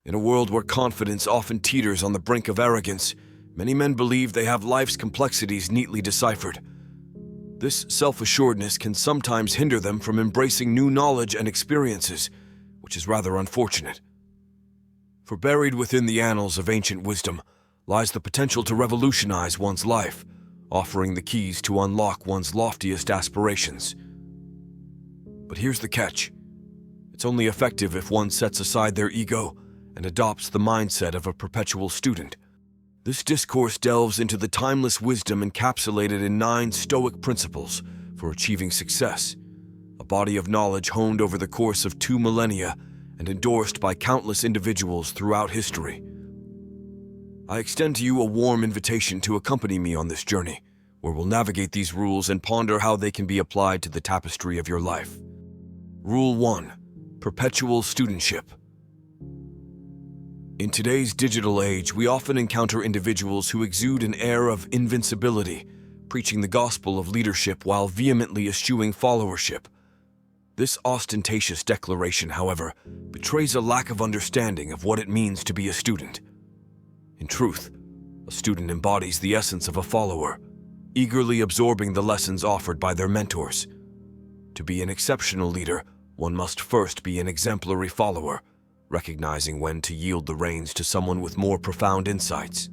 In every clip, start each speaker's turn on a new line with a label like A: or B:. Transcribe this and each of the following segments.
A: In a world where confidence often teeters on the brink of arrogance, many men believe they have life's complexities neatly deciphered. This self-assuredness can sometimes hinder them from embracing new knowledge and experiences, which is rather unfortunate. For buried within the annals of ancient wisdom lies the potential to revolutionize one's life, offering the keys to unlock one's loftiest aspirations. But here's the catch. It's only effective if one sets aside their ego and adopts the mindset of a perpetual student. This discourse delves into the timeless wisdom encapsulated in 9 Stoic principles for achieving success, a body of knowledge honed over the course of 2 millennia and endorsed by countless individuals throughout history. I extend to you a warm invitation to accompany me on this journey, where we'll navigate these rules and ponder how they can be applied to the tapestry of your life. Rule 1. Perpetual studentship. In today's digital age, we often encounter individuals who exude an air of invincibility, preaching the gospel of leadership while vehemently eschewing followership. This ostentatious declaration, however, betrays a lack of understanding of what it means to be a student. In truth, a student embodies the essence of a follower, eagerly absorbing the lessons offered by their mentors. To be an exceptional leader, one must first be an exemplary follower, recognizing when to yield the reins to someone with more profound insights.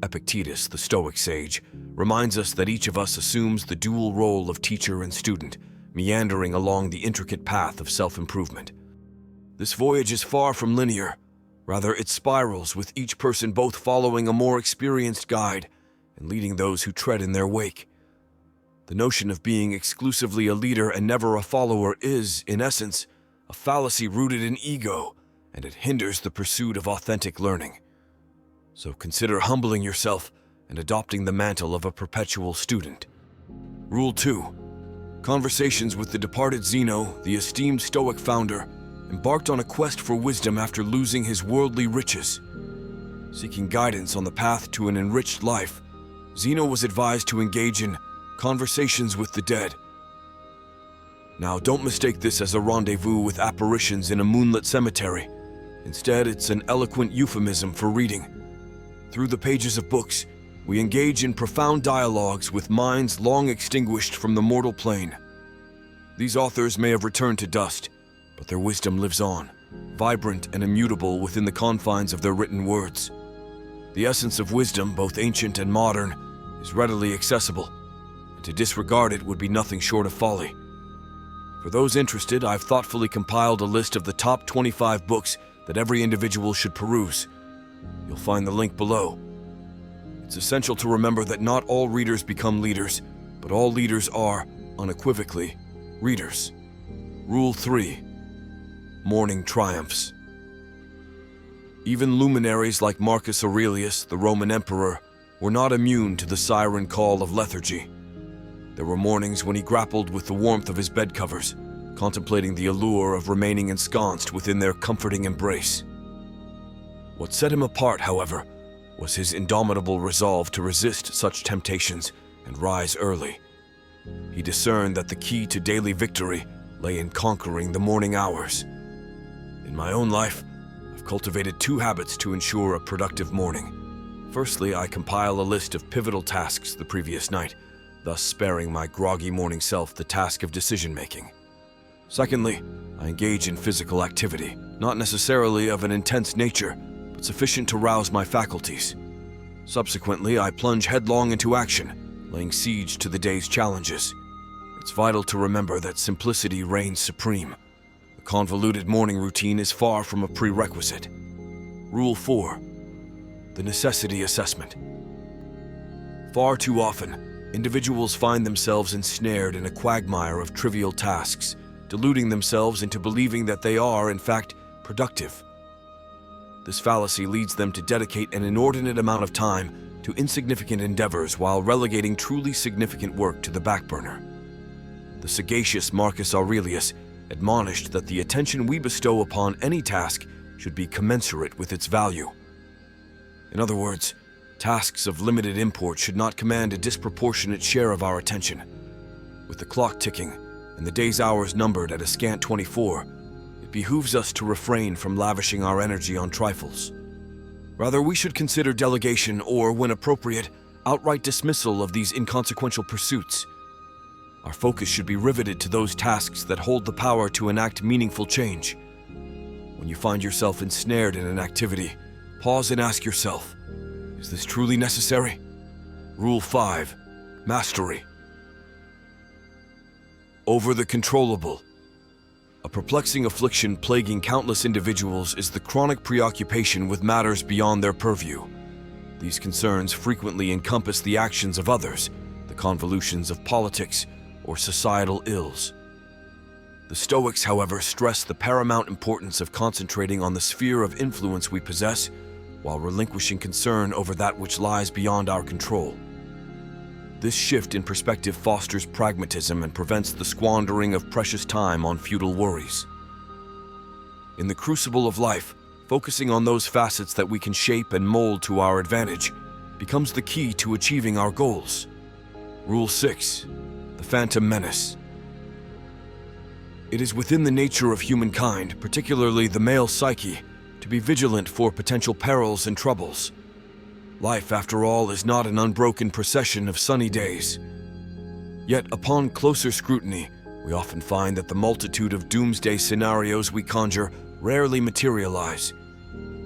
A: Epictetus, the Stoic sage, reminds us that each of us assumes the dual role of teacher and student, meandering along the intricate path of self-improvement. This voyage is far from linear. Rather, it spirals, with each person both following a more experienced guide and leading those who tread in their wake. The notion of being exclusively a leader and never a follower is, in essence, a fallacy rooted in ego, and it hinders the pursuit of authentic learning. So consider humbling yourself and adopting the mantle of a perpetual student. Rule 2. Conversations with the departed Zeno, the esteemed Stoic founder, embarked on a quest for wisdom after losing his worldly riches. Seeking guidance on the path to an enriched life, Zeno was advised to engage in conversations with the dead. Now, don't mistake this as a rendezvous with apparitions in a moonlit cemetery. Instead, it's an eloquent euphemism for reading. Through the pages of books, we engage in profound dialogues with minds long extinguished from the mortal plane. These authors may have returned to dust, but their wisdom lives on, vibrant and immutable within the confines of their written words. The essence of wisdom, both ancient and modern, is readily accessible, and to disregard it would be nothing short of folly. For those interested, I've thoughtfully compiled a list of the top 25 books that every individual should peruse. You'll find the link below. It's essential to remember that not all readers become leaders, but all leaders are, unequivocally, readers. Rule 3. Morning triumphs. Even luminaries like Marcus Aurelius, the Roman emperor, were not immune to the siren call of lethargy. There were mornings when he grappled with the warmth of his bed covers, contemplating the allure of remaining ensconced within their comforting embrace. What set him apart, however, was his indomitable resolve to resist such temptations and rise early. He discerned that the key to daily victory lay in conquering the morning hours. In my own life, I've cultivated 2 habits to ensure a productive morning. Firstly, I compile a list of pivotal tasks the previous night, thus sparing my groggy morning self the task of decision-making. Secondly, I engage in physical activity, not necessarily of an intense nature, but sufficient to rouse my faculties. Subsequently, I plunge headlong into action, laying siege to the day's challenges. It's vital to remember that simplicity reigns supreme. A convoluted morning routine is far from a prerequisite. Rule 4. The necessity assessment. Far too often, individuals find themselves ensnared in a quagmire of trivial tasks, deluding themselves into believing that they are, in fact, productive. This fallacy leads them to dedicate an inordinate amount of time to insignificant endeavors while relegating truly significant work to the back burner. The sagacious Marcus Aurelius admonished that the attention we bestow upon any task should be commensurate with its value. In other words, tasks of limited import should not command a disproportionate share of our attention. With the clock ticking and the day's hours numbered at a scant 24, it it behooves us to refrain from lavishing our energy on trifles. Rather, we should consider delegation or, when appropriate, outright dismissal of these inconsequential pursuits. Our focus should be riveted to those tasks that hold the power to enact meaningful change. When you find yourself ensnared in an activity, pause and ask yourself, is this truly necessary? Rule 5. Mastery. Over the controllable. A perplexing affliction plaguing countless individuals is the chronic preoccupation with matters beyond their purview. These concerns frequently encompass the actions of others, the convolutions of politics, or societal ills. The Stoics, however, stress the paramount importance of concentrating on the sphere of influence we possess, while relinquishing concern over that which lies beyond our control. This shift in perspective fosters pragmatism and prevents the squandering of precious time on futile worries. In the crucible of life, focusing on those facets that we can shape and mold to our advantage becomes the key to achieving our goals. Rule 6. The Phantom Menace. It is within the nature of humankind, particularly the male psyche, to be vigilant for potential perils and troubles. Life, after all, is not an unbroken procession of sunny days. Yet, upon closer scrutiny, we often find that the multitude of doomsday scenarios we conjure rarely materialize.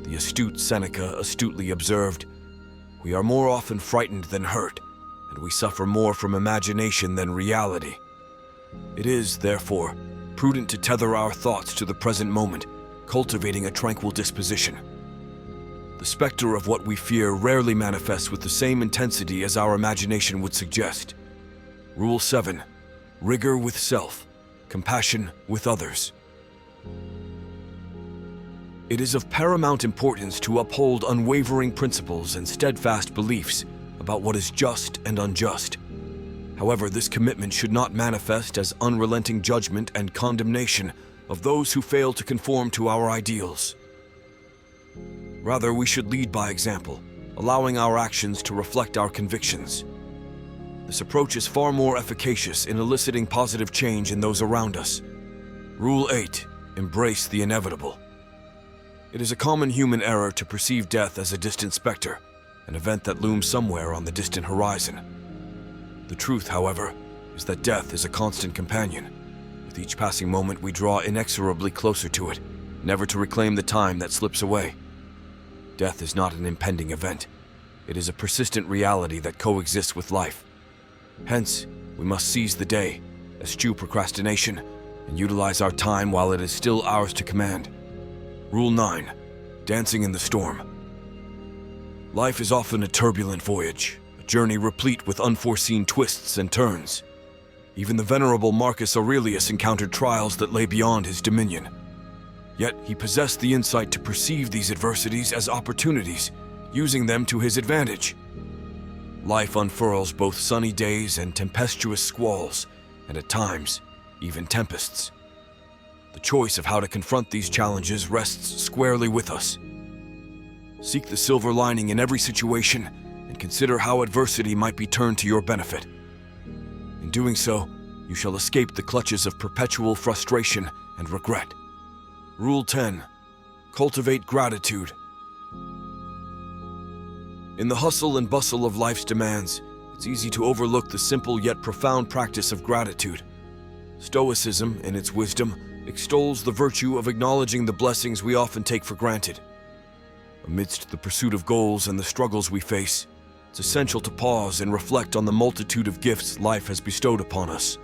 A: The astute Seneca astutely observed, "We are more often frightened than hurt, and we suffer more from imagination than reality." It is, therefore, prudent to tether our thoughts to the present moment, cultivating a tranquil disposition. The specter of what we fear rarely manifests with the same intensity as our imagination would suggest. Rule 7. Rigor with self, compassion with others. It is of paramount importance to uphold unwavering principles and steadfast beliefs about what is just and unjust. However, this commitment should not manifest as unrelenting judgment and condemnation of those who fail to conform to our ideals. Rather, we should lead by example, allowing our actions to reflect our convictions. This approach is far more efficacious in eliciting positive change in those around us. Rule 8. Embrace the inevitable. It is a common human error to perceive death as a distant specter, an event that looms somewhere on the distant horizon. The truth, however, is that death is a constant companion. With each passing moment, we draw inexorably closer to it, never to reclaim the time that slips away. Death is not an impending event. It is a persistent reality that coexists with life. Hence, we must seize the day, eschew procrastination, and utilize our time while it is still ours to command. Rule 9. Dancing in the storm. Life is often a turbulent voyage, a journey replete with unforeseen twists and turns. Even the venerable Marcus Aurelius encountered trials that lay beyond his dominion. Yet he possessed the insight to perceive these adversities as opportunities, using them to his advantage. Life unfurls both sunny days and tempestuous squalls, and at times, even tempests. The choice of how to confront these challenges rests squarely with us. Seek the silver lining in every situation, and consider how adversity might be turned to your benefit. In doing so, you shall escape the clutches of perpetual frustration and regret. Rule 10. Cultivate gratitude. In the hustle and bustle of life's demands, it's easy to overlook the simple yet profound practice of gratitude. Stoicism, in its wisdom, extols the virtue of acknowledging the blessings we often take for granted. Amidst the pursuit of goals and the struggles we face, it's essential to pause and reflect on the multitude of gifts life has bestowed upon us.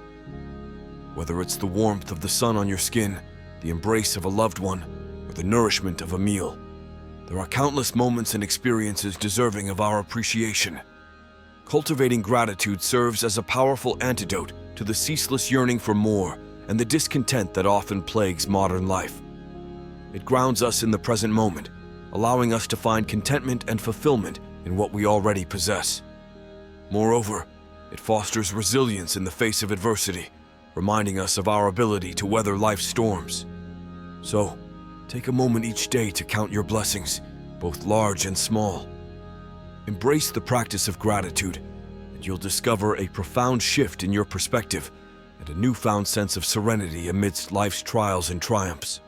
A: Whether it's the warmth of the sun on your skin, the embrace of a loved one, or the nourishment of a meal, there are countless moments and experiences deserving of our appreciation. Cultivating gratitude serves as a powerful antidote to the ceaseless yearning for more and the discontent that often plagues modern life. It grounds us in the present moment, allowing us to find contentment and fulfillment in what we already possess. Moreover, it fosters resilience in the face of adversity, reminding us of our ability to weather life's storms. So, take a moment each day to count your blessings, both large and small. Embrace the practice of gratitude, and you'll discover a profound shift in your perspective and a newfound sense of serenity amidst life's trials and triumphs.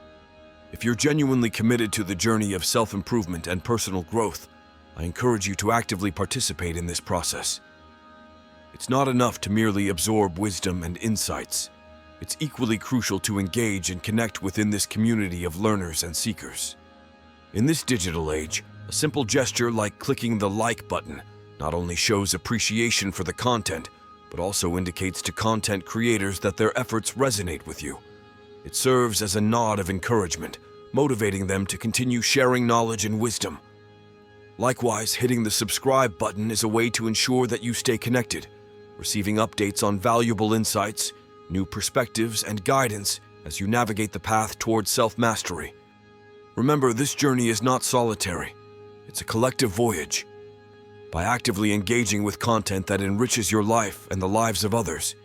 A: If you're genuinely committed to the journey of self-improvement and personal growth, I encourage you to actively participate in this process. It's not enough to merely absorb wisdom and insights. It's equally crucial to engage and connect within this community of learners and seekers. In this digital age, a simple gesture like clicking the like button not only shows appreciation for the content, but also indicates to content creators that their efforts resonate with you. It serves as a nod of encouragement, motivating them to continue sharing knowledge and wisdom. Likewise, hitting the subscribe button is a way to ensure that you stay connected, receiving updates on valuable insights, new perspectives, and guidance as you navigate the path towards self-mastery. Remember, this journey is not solitary. It's a collective voyage. By actively engaging with content that enriches your life and the lives of others,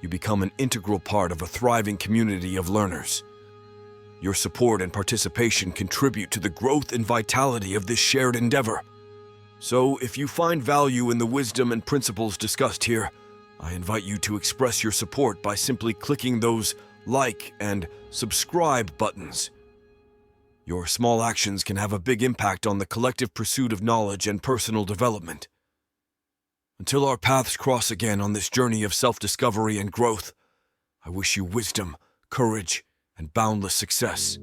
A: you become an integral part of a thriving community of learners. Your support and participation contribute to the growth and vitality of this shared endeavor. So, if you find value in the wisdom and principles discussed here, I invite you to express your support by simply clicking those like and subscribe buttons. Your small actions can have a big impact on the collective pursuit of knowledge and personal development. Until our paths cross again on this journey of self-discovery and growth, I wish you wisdom, courage, and boundless success.